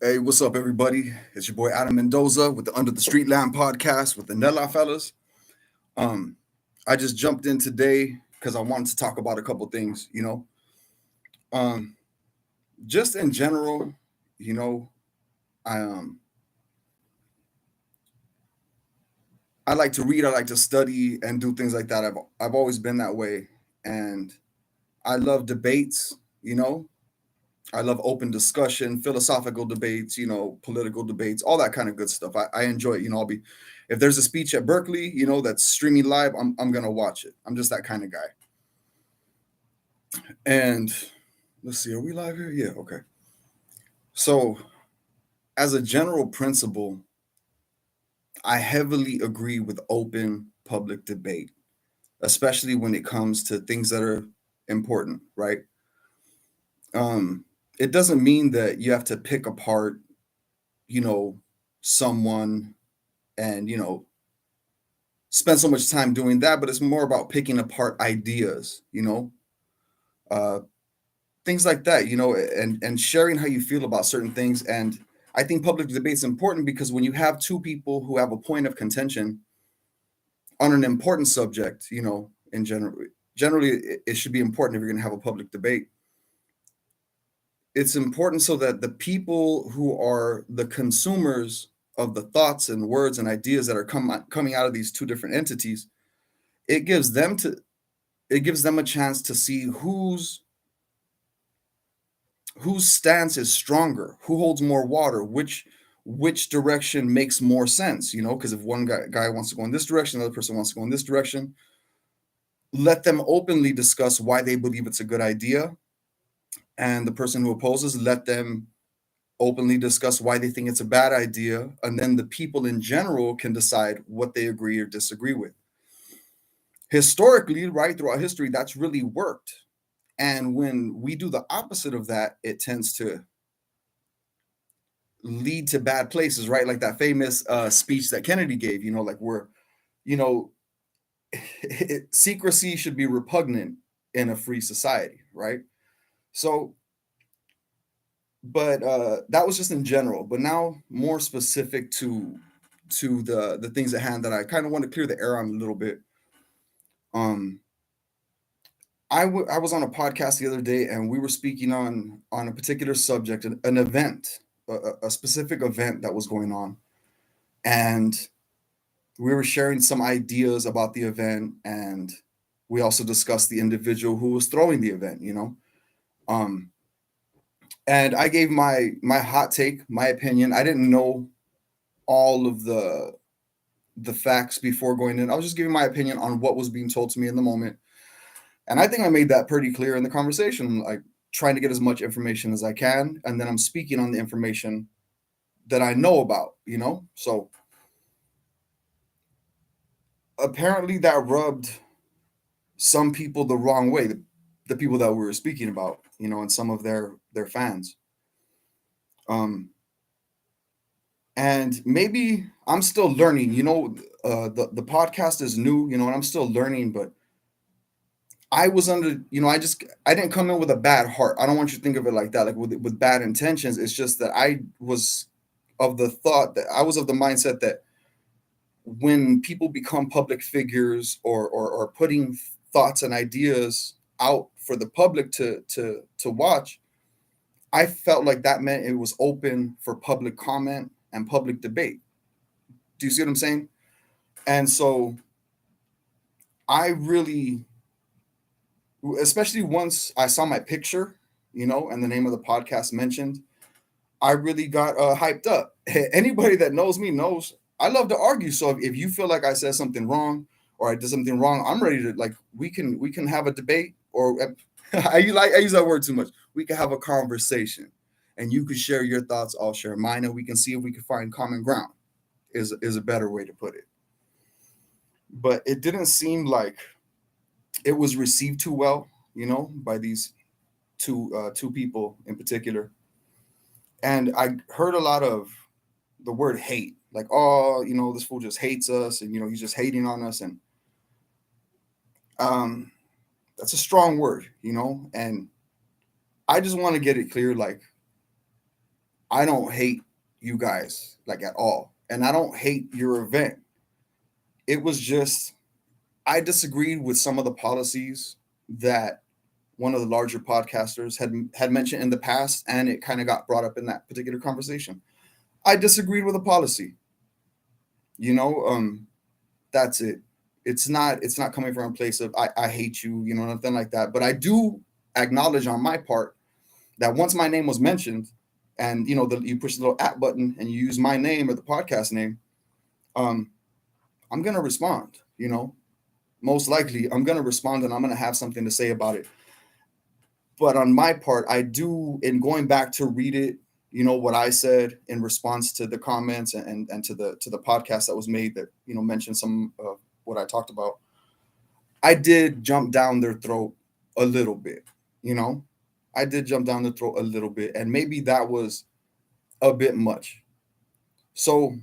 Hey, what's up, everybody? It's your boy Adam Mendoza with the Under the Street Lamp podcast with the Nella fellas. Um, I just jumped in today because I wanted to talk about a couple things. Um, just in general, you know, I um, I like to read, I like to study, and do things like that. I've always been that way, and I love debates. You know, I love open discussion, philosophical debates, political debates, all that kind of good stuff. I enjoy it. If there's a speech at Berkeley, that's streaming live, I'm gonna watch it. I'm just that kind of guy. And let's see, are we live here? Yeah, okay. So, as a general principle, I heavily agree with open public debate, especially when it comes to things that are important, right? Um, it doesn't mean that you have to pick apart, you know, someone and spend so much time doing that, but it's more about picking apart ideas, uh, things like that, and sharing how you feel about certain things. And I think public debate is important because when you have two people who have a point of contention on an important subject, in generally it should be important if you're going to have a public debate. It's important so that the people who are the consumers of the thoughts and words and ideas that are coming out of these two different entities, it gives them to it gives them a chance to see whose stance is stronger, who holds more water, which direction makes more sense, because if one guy wants to go in this direction, the other person wants to go in this direction, let them openly discuss why they believe it's a good idea, and the person who opposes, let them openly discuss why they think it's a bad idea, and then the people in general can decide what they agree or disagree with. Historically, right, throughout history, that's really worked. And when we do the opposite of that, it tends to lead to bad places, right? Like that famous speech that Kennedy gave, like you know, secrecy should be repugnant in a free society, right? So, but that was just in general. But now more specific to the things at hand that I kind of want to clear the air on a little bit. Um, I was on a podcast the other day and we were speaking on a particular subject, an event, a specific event that was going on, and we were sharing some ideas about the event, and we also discussed the individual who was throwing the event. Um, and I gave my hot take, my opinion. I didn't know all of the facts before going in. I was just giving my opinion on what was being told to me in the moment. And I think I made that pretty clear in the conversation, like trying to get as much information as I can. And then I'm speaking on the information that I know about, So apparently that rubbed some people the wrong way, the people that we were speaking about, and some of their fans. And maybe I'm still learning, the podcast is new, and I'm still learning, but I was under, I didn't come in with a bad heart. I don't want you to think of it like that, like with bad intentions. It's just that I was of the mindset that when people become public figures or putting thoughts and ideas out for the public to watch, I felt like that meant it was open for public comment and public debate. Do you see what I'm saying? And so I really, especially once I saw my picture, and the name of the podcast mentioned, I really got hyped up. Anybody that knows me knows I love to argue. So if you feel like I said something wrong or I did something wrong, I'm ready to, like, we can have a debate, or I use that word too much. We can have a conversation, and you can share your thoughts, I'll share mine, and we can see if we can find common ground. Is a better way to put it. But it didn't seem like it was received too well, by these two people in particular. And I heard a lot of the word hate, like, oh, this fool just hates us, and he's just hating on us, and um, that's a strong word, and I just want to get it clear, like, I don't hate you guys like at all. And I don't hate your event. It was just I disagreed with some of the policies that one of the larger podcasters had mentioned in the past, and it kind of got brought up in that particular conversation. I disagreed with a policy. You know, that's it. It's not coming from a place of I hate you, nothing like that. But I do acknowledge on my part that once my name was mentioned, and you push the little at button and you use my name or the podcast name, um, I'm gonna respond. Most likely I'm gonna respond and I'm gonna have something to say about it. But on my part, I do, in going back to read it, what I said in response to the comments and to the podcast that was made that mentioned some of what I talked about. I did jump down their throat a little bit, you know. I did jump down the throat a little bit, and maybe that was a bit much. So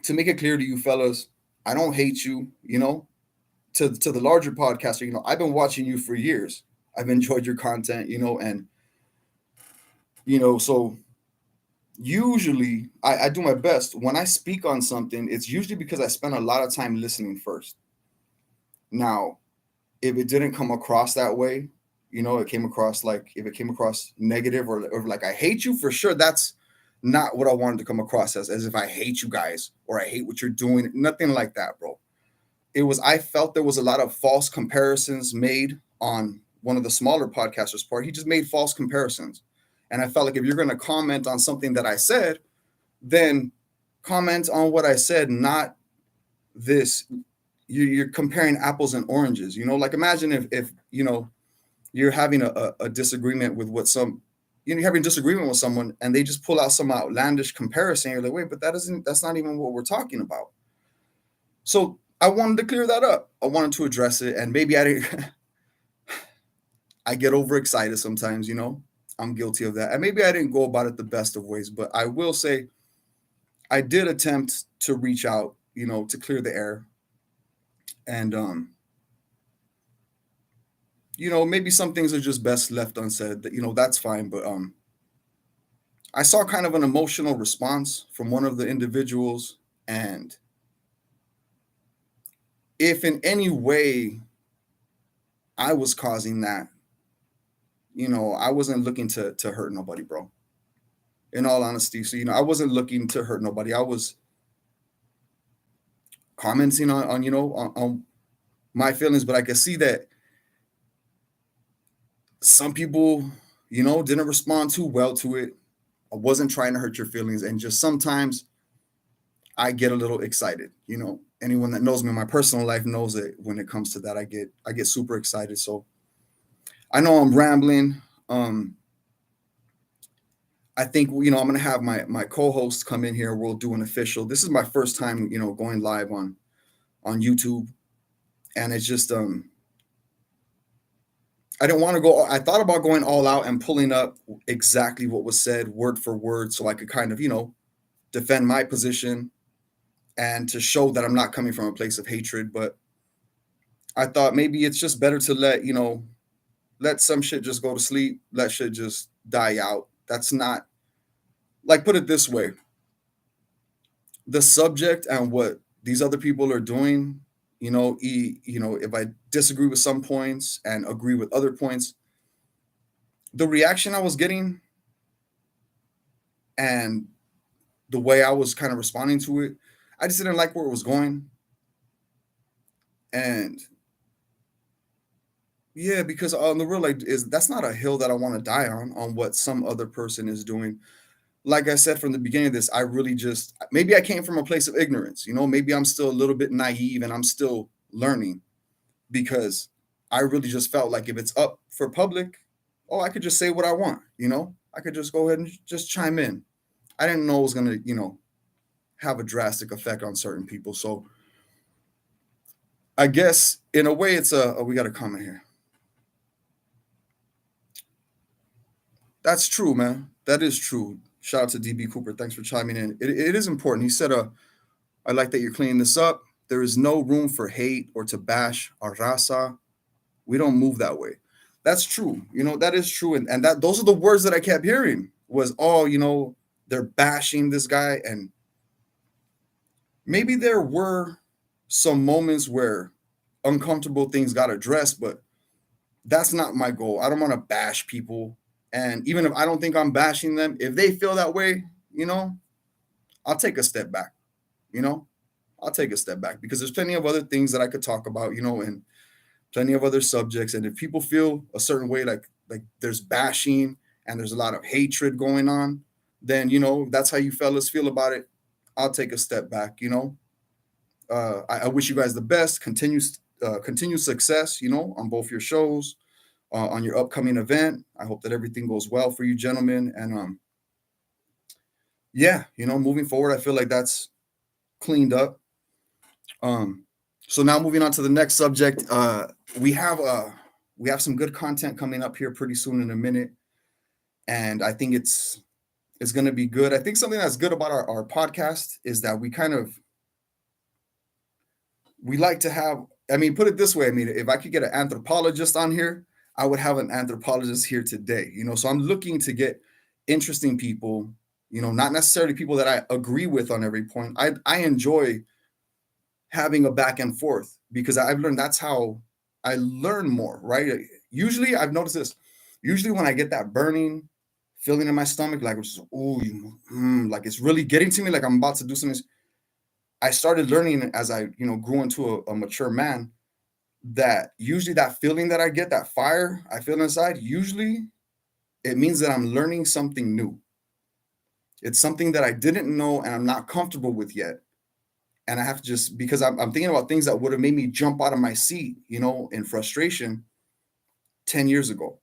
to make it clear to you fellas, I don't hate you, to the larger podcaster, I've been watching you for years. I've enjoyed your content, and so usually I do my best when I speak on something. It's usually because I spend a lot of time listening first. Now, if it didn't come across that way, it came across like if it came across negative or like I hate you, for sure, that's not what I wanted to come across as if I hate you guys or I hate what you're doing. Nothing like that, bro. It was I felt there was a lot of false comparisons made on one of the smaller podcasters' part. He just made false comparisons. And I felt like if you're going to comment on something that I said, then comment on what I said, not this. You're comparing apples and oranges. Like imagine if you're having a disagreement with what some you're having disagreement with someone and they just pull out some outlandish comparison. You're like, wait, but that's not even what we're talking about. So I wanted to clear that up. I wanted to address it, and maybe I didn't. I get overexcited sometimes. I'm guilty of that, and maybe I didn't go about it the best of ways. But I will say, I did attempt to reach out, to clear the air, and maybe some things are just best left unsaid. That that's fine, but I saw kind of an emotional response from one of the individuals, and if in any way I was causing that, I wasn't looking to hurt nobody, bro. In all honesty, so I wasn't looking to hurt nobody. I was commenting on my feelings, but I could see that some people, didn't respond too well to it. I wasn't trying to hurt your feelings, and just sometimes I get a little excited. Anyone that knows me in my personal life knows that when it comes to that, I get super excited. So I know I'm rambling. I think I'm gonna have my co-host come in here. We'll do an official. This is my first time, going live on YouTube, and it's just I didn't want to go. I thought about going all out and pulling up exactly what was said word for word, so I could kind of defend my position and to show that I'm not coming from a place of hatred. But I thought maybe it's just better to let some shit just go to sleep, let shit just die out. That's not like put it this way. The subject and what these other people are doing, if I disagree with some points and agree with other points, the reaction I was getting and the way I was kind of responding to it, I just didn't like where it was going. And yeah, because on the real, like, is that's not a hill that I want to die on what some other person is doing. Like I said from the beginning of this, I really just maybe I came from a place of ignorance, maybe I'm still a little bit naive and I'm still learning, because I really just felt like if it's up for public, oh, I could just say what I want, I could just go ahead and just chime in. I didn't know it was gonna, have a drastic effect on certain people. So I guess in a way it's we got a comment here. That's true, man. That is true. Shout out to DB Cooper. Thanks for chiming in. It is important. He said, I like that you're cleaning this up. There is no room for hate or to bash our raza. We don't move that way. That's true. That is true. And that those are the words that I kept hearing was, oh, they're bashing this guy, and maybe there were some moments where uncomfortable things got addressed, but that's not my goal. I don't want to bash people. And even if I don't think I'm bashing them, if they feel that way, you know, I'll take a step back, you know, I'll take a step back because there's plenty of other things that I could talk about, you know, and plenty of other subjects. And if people feel a certain way, like there's bashing and there's a lot of hatred going on, then, you know, that's how you fellas feel about it. I'll take a step back, you know. I wish you guys the best, continued success, you know, on both your shows, on your upcoming event. I hope that everything goes well for you, gentlemen. And yeah, you know, moving forward, I feel like that's cleaned up. Um, so now moving on to the next subject, we have uh, we have some good content coming up here pretty soon in a minute, and I think it's going to be good. I think something that's good about our podcast is that we like to have, I mean, put it this way, I mean, if I could get an anthropologist on here, I would have an anthropologist here today, you know. So I'm looking to get interesting people, you know, not necessarily people that I agree with on every point. I enjoy having a back and forth because I've learned that's how I learn more, right? Usually I've noticed this. Usually when I get that burning feeling in my stomach, like it's ooh, like it's really getting to me, like I'm about to do something. I started learning as I, you know, grew into a mature man that usually that feeling that I get, that fire I feel inside, usually it means that I'm learning something new. It's something that I didn't know and I'm not comfortable with yet. And I have to just, because I'm thinking about things that would have made me jump out of my seat, you know, in frustration 10 years ago.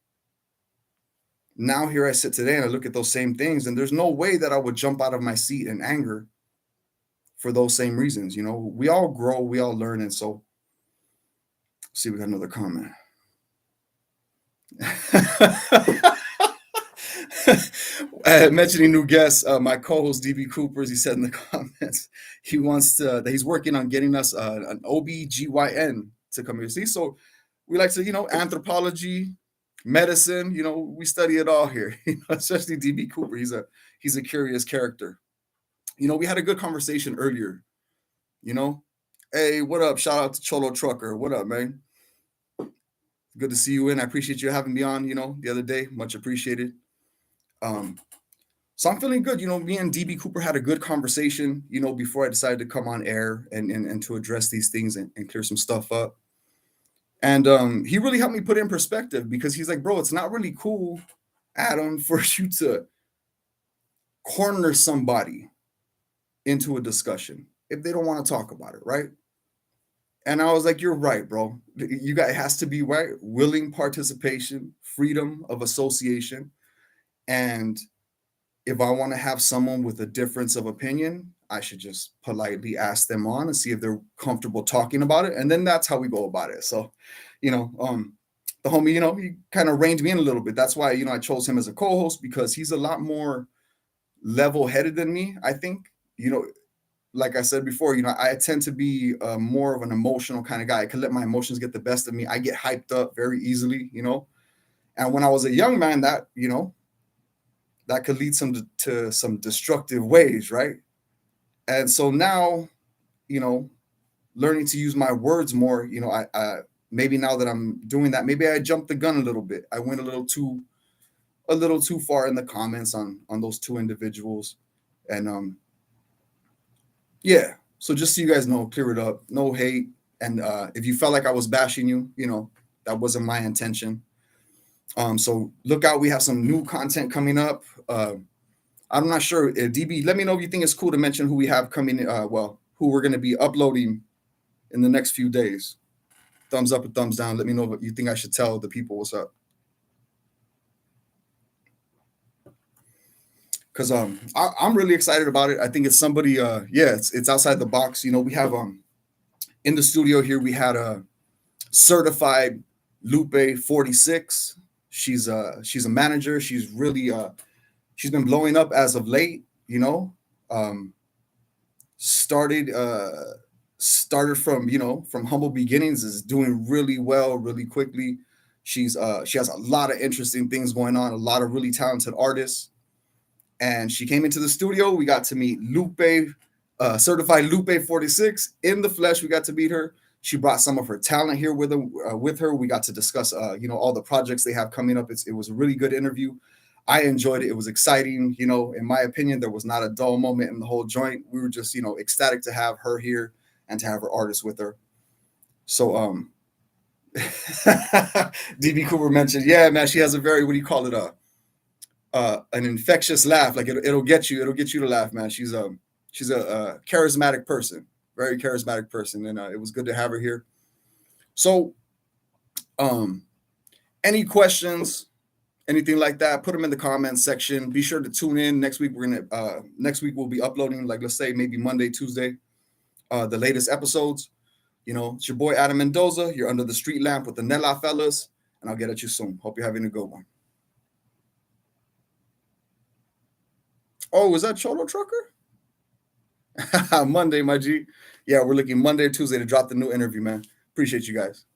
Now here I sit today and I look at those same things, and there's no way that I would jump out of my seat in anger for those same reasons. You know, we all grow, we all learn. And so, see, we got another comment. Mentioning new guests, my co-host DB Coopers, he said in the comments he wants to that he's working on getting us an OBGYN to come here. See, so we like to, you know, anthropology, medicine, you know, we study it all here. You know, especially DB Cooper. He's a curious character. You know, we had a good conversation earlier. You know, hey, what up? Shout out to Cholo Trucker. What up, man? Good to see you in. I appreciate you having me on. You know, the other day, much appreciated. Um, So I'm feeling good. You know, me and DB Cooper had a good conversation, you know, before I decided to come on air and to address these things and clear some stuff up. And he really helped me put it in perspective because he's like, bro, it's not really cool, Adam, for you to corner somebody into a discussion if they don't want to talk about it, right? And I was like, you're right, bro. You got it has to be right, willing participation, freedom of association, and if I want to have someone with a difference of opinion, I should just politely ask them on and see if they're comfortable talking about it. And then that's how we go about it. So, you know, the homie, you know, he kind of reined me in a little bit. That's why, you know, I chose him as a co-host because he's a lot more level-headed than me, I think. You know, like I said before, you know, I tend to be more of an emotional kind of guy. I can let my emotions get the best of me. I get hyped up very easily, you know. And when I was a young man, that, you know, that could lead to some destructive ways, right? And so now, you know, learning to use my words more, you know, I maybe now that I'm doing that, maybe I jumped the gun a little bit. I went a little too far in the comments on those two individuals. And yeah, so just so you guys know, clear it up, no hate. And if you felt like I was bashing you, you know, that wasn't my intention. So look out, we have some new content coming up. I'm not sure. DB, let me know if you think it's cool to mention who we have coming. Who we're going to be uploading in the next few days. Thumbs up or thumbs down. Let me know what you think I should tell the people what's up. Because I'm really excited about it. I think it's somebody. Yeah, it's outside the box. You know, we have in the studio here we had a certified Lupe 46. She's a manager. She's really she's been blowing up as of late. You know, um, started started from, you know, from humble beginnings, is doing really well really quickly. She has a lot of interesting things going on, a lot of really talented artists. and she came into the studio. We got to meet Lupe, certified Lupe 46 in the flesh. We got to meet her. She brought some of her talent here with her. We got to discuss, all the projects they have coming up. It was a really good interview. I enjoyed it. It was exciting. In my opinion, there was not a dull moment in the whole joint. We were just, ecstatic to have her here and to have her artists with her. So, DB Cooper mentioned, yeah, man, she has a very, what do you call it? An infectious laugh. Like it'll get you to laugh, man. She's a charismatic person, very charismatic person, and it was good to have her here. So, any questions, anything like that, put them in the comments section. Be sure to tune in next week. Next week we'll be uploading, like, let's say maybe Monday, Tuesday, the latest episodes. It's your boy Adam Mendoza. You're under the street lamp with the Nella fellas, and I'll get at you soon. Hope you're having a good one. Oh, was that Cholo Trucker? Monday, my G. Yeah, we're looking Monday or Tuesday to drop the new interview, man. Appreciate you guys.